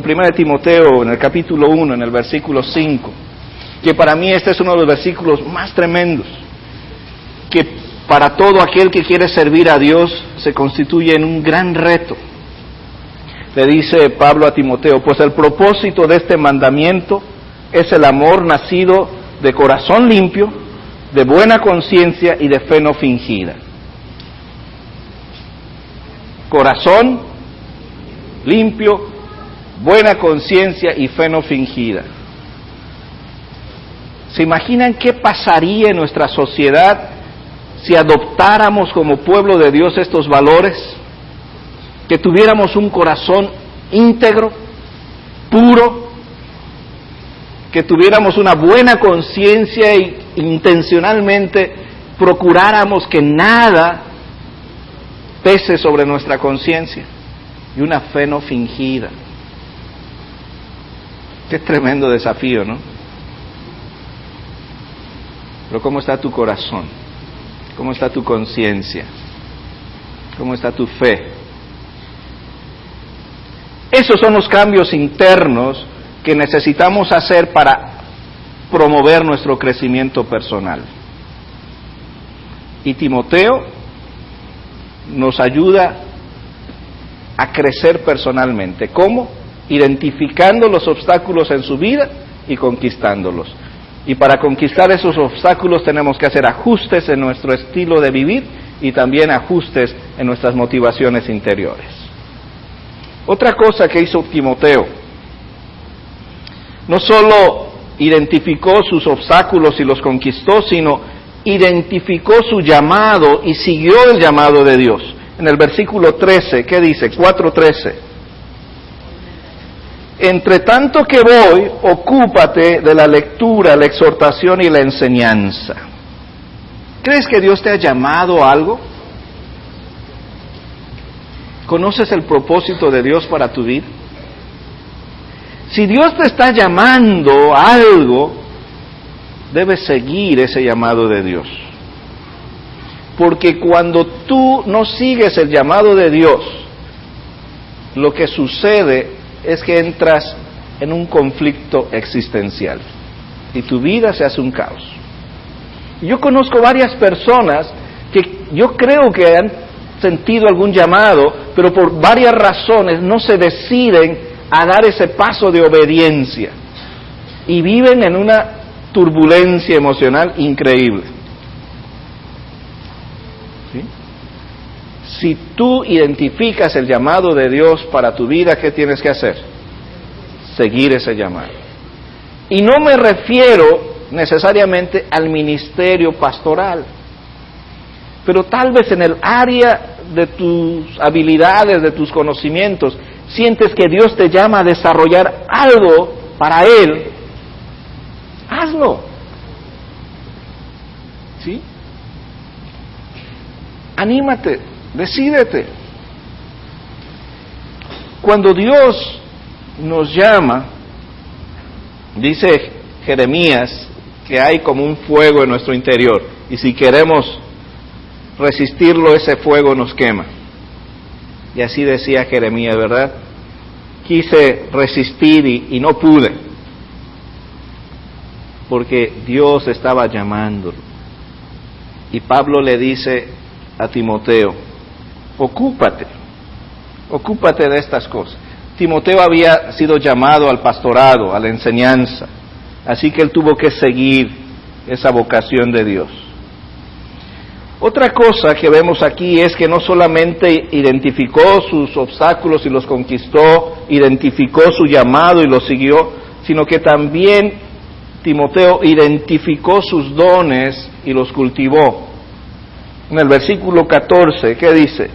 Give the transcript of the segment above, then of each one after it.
Primera de Timoteo, en el capítulo 1, en el versículo 5, que para mí este es uno de los versículos más tremendos, que para todo aquel que quiere servir a Dios se constituye en un gran reto. Le dice Pablo a Timoteo: pues el propósito de este mandamiento es el amor nacido de corazón limpio, de buena conciencia y de fe no fingida. Corazón limpio, buena conciencia y fe no fingida. ¿Se imaginan qué pasaría en nuestra sociedad si adoptáramos como pueblo de Dios estos valores? Que tuviéramos un corazón íntegro, puro, que tuviéramos una buena conciencia e intencionalmente procuráramos que nada pese sobre nuestra conciencia, y una fe no fingida. Qué tremendo desafío, ¿no? Pero ¿cómo está tu corazón? ¿Cómo está tu conciencia? ¿Cómo está tu fe? Esos son los cambios internos que necesitamos hacer para promover nuestro crecimiento personal. Y Timoteo nos ayuda a crecer personalmente. ¿Cómo? Identificando los obstáculos en su vida y conquistándolos. Y para conquistar esos obstáculos tenemos que hacer ajustes en nuestro estilo de vivir y también ajustes en nuestras motivaciones interiores. Otra cosa que hizo Timoteo, no solo identificó sus obstáculos y los conquistó, sino identificó su llamado y siguió el llamado de Dios. En el versículo 13, ¿qué dice? 4:13. Entre tanto que voy, ocúpate de la lectura, la exhortación y la enseñanza. ¿Crees que Dios te ha llamado a algo? ¿Conoces el propósito de Dios para tu vida? Si Dios te está llamando a algo, debes seguir ese llamado de Dios. Porque cuando tú no sigues el llamado de Dios, lo que sucede es que entras en un conflicto existencial y tu vida se hace un caos. Yo conozco varias personas que yo creo que han sentido algún llamado, pero por varias razones no se deciden a dar ese paso de obediencia y viven en una turbulencia emocional increíble. ¿Sí? Si tú identificas el llamado de Dios para tu vida, ¿qué tienes que hacer? Seguir ese llamado. Y no me refiero necesariamente al ministerio pastoral, pero tal vez en el área de tus habilidades, de tus conocimientos, sientes que Dios te llama a desarrollar algo para Él, hazlo. ¿Sí? Anímate, decídete. Cuando Dios nos llama, dice Jeremías que hay como un fuego en nuestro interior, y si queremos resistirlo, ese fuego nos quema. Y así decía Jeremías, ¿verdad? Quise resistir y no pude, porque Dios estaba llamándolo. Y Pablo le dice a Timoteo: ocúpate de estas cosas. Timoteo había sido llamado al pastorado, a la enseñanza, así que él tuvo que seguir esa vocación de Dios. Otra cosa que vemos aquí es que no solamente identificó sus obstáculos y los conquistó, identificó su llamado y lo siguió, sino que también Timoteo identificó sus dones y los cultivó. En el versículo 14, ¿qué dice?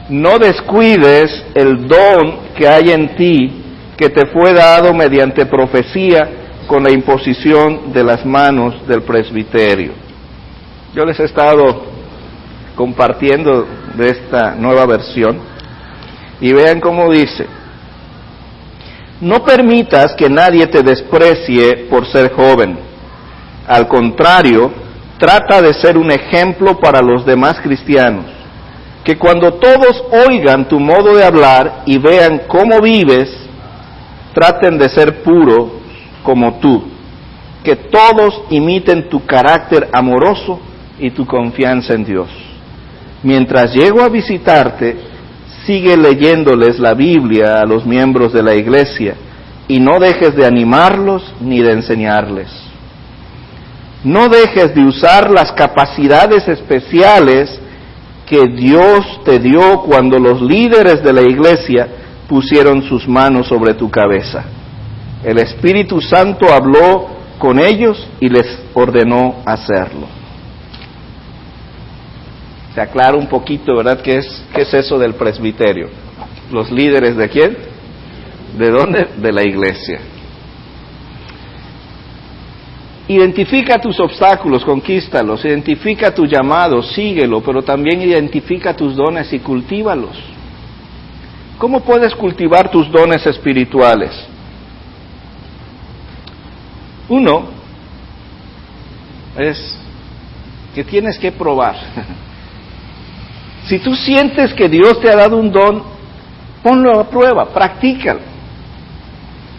No descuides el don que hay en ti, que te fue dado mediante profecía con la imposición de las manos del presbiterio. Yo les he estado compartiendo de esta nueva versión y vean cómo dice: no permitas que nadie te desprecie por ser joven. Al contrario, trata de ser un ejemplo para los demás cristianos, que cuando todos oigan tu modo de hablar y vean cómo vives, traten de ser puros como tú, que todos imiten tu carácter amoroso y tu confianza en Dios. Mientras llego a visitarte, sigue leyéndoles la Biblia a los miembros de la iglesia y no dejes de animarlos ni de enseñarles. No dejes de usar las capacidades especiales que Dios te dio cuando los líderes de la iglesia pusieron sus manos sobre tu cabeza. El Espíritu Santo habló con ellos y les ordenó hacerlo. Se aclara un poquito, ¿verdad? ¿Qué es eso del presbiterio? ¿Los líderes de quién? ¿De dónde? De la iglesia. Identifica tus obstáculos, conquístalos. Identifica tu llamado, síguelo, pero también identifica tus dones y cultívalos. ¿Cómo puedes cultivar tus dones espirituales? Uno es que tienes que probar. Si tú sientes que Dios te ha dado un don, ponlo a prueba, practícalo.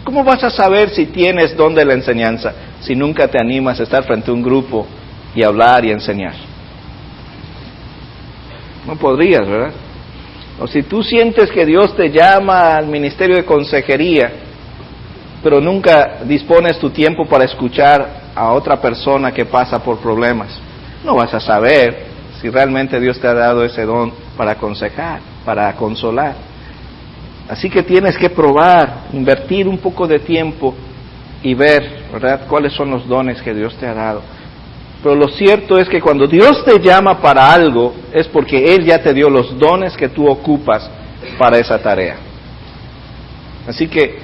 ¿Cómo vas a saber si tienes don de la enseñanza si nunca te animas a estar frente a un grupo y hablar y enseñar? No podrías, ¿verdad? O si tú sientes que Dios te llama al ministerio de consejería, pero nunca dispones tu tiempo para escuchar a otra persona que pasa por problemas, no vas a saber si realmente Dios te ha dado ese don para aconsejar, para consolar. Así que tienes que probar, invertir un poco de tiempo y ver, ¿verdad?, cuáles son los dones que Dios te ha dado. Pero lo cierto es que cuando Dios te llama para algo, es porque Él ya te dio los dones que tú ocupas para esa tarea. Así que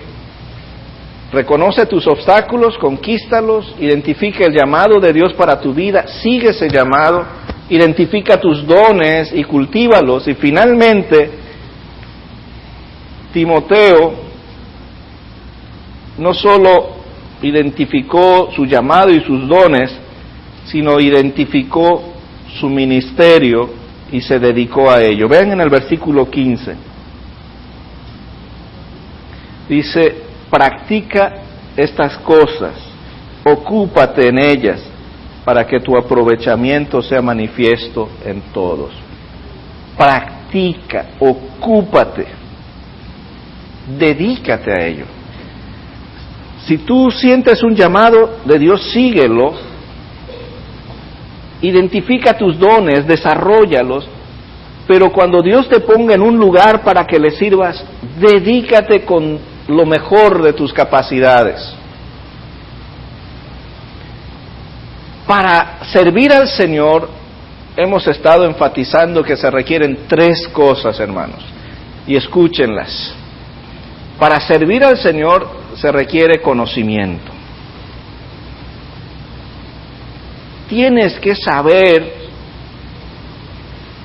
reconoce tus obstáculos, conquístalos, identifica el llamado de Dios para tu vida, sigue ese llamado, identifica tus dones y cultívalos. Y finalmente, Timoteo no solo identificó su llamado y sus dones, sino identificó su ministerio y se dedicó a ello. Vean en el versículo 15. Dice, practica estas cosas, ocúpate en ellas, para que tu aprovechamiento sea manifiesto en todos. Practica, ocúpate, dedícate a ello. Si tú sientes un llamado de Dios, síguelo, identifica tus dones, desarróllalos, pero cuando Dios te ponga en un lugar para que le sirvas, dedícate con lo mejor de tus capacidades. Para servir al Señor, hemos estado enfatizando que se requieren 3 cosas, hermanos, y escúchenlas. Para servir al Señor se requiere conocimiento. Tienes que saber,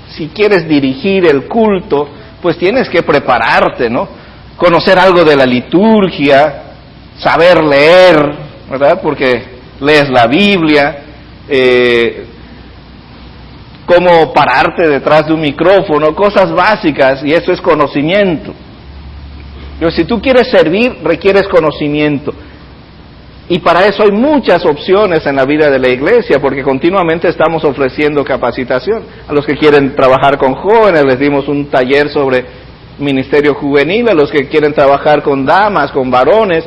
si quieres dirigir el culto, pues tienes que prepararte, ¿no? Conocer algo de la liturgia, saber leer, ¿verdad? Porque lees la Biblia, cómo pararte detrás de un micrófono, cosas básicas, y eso es conocimiento. Pero si tú quieres servir, requieres conocimiento. Y para eso hay muchas opciones en la vida de la iglesia, porque continuamente estamos ofreciendo capacitación. A los que quieren trabajar con jóvenes, les dimos un taller sobre ministerio juvenil. A los que quieren trabajar con damas, con varones,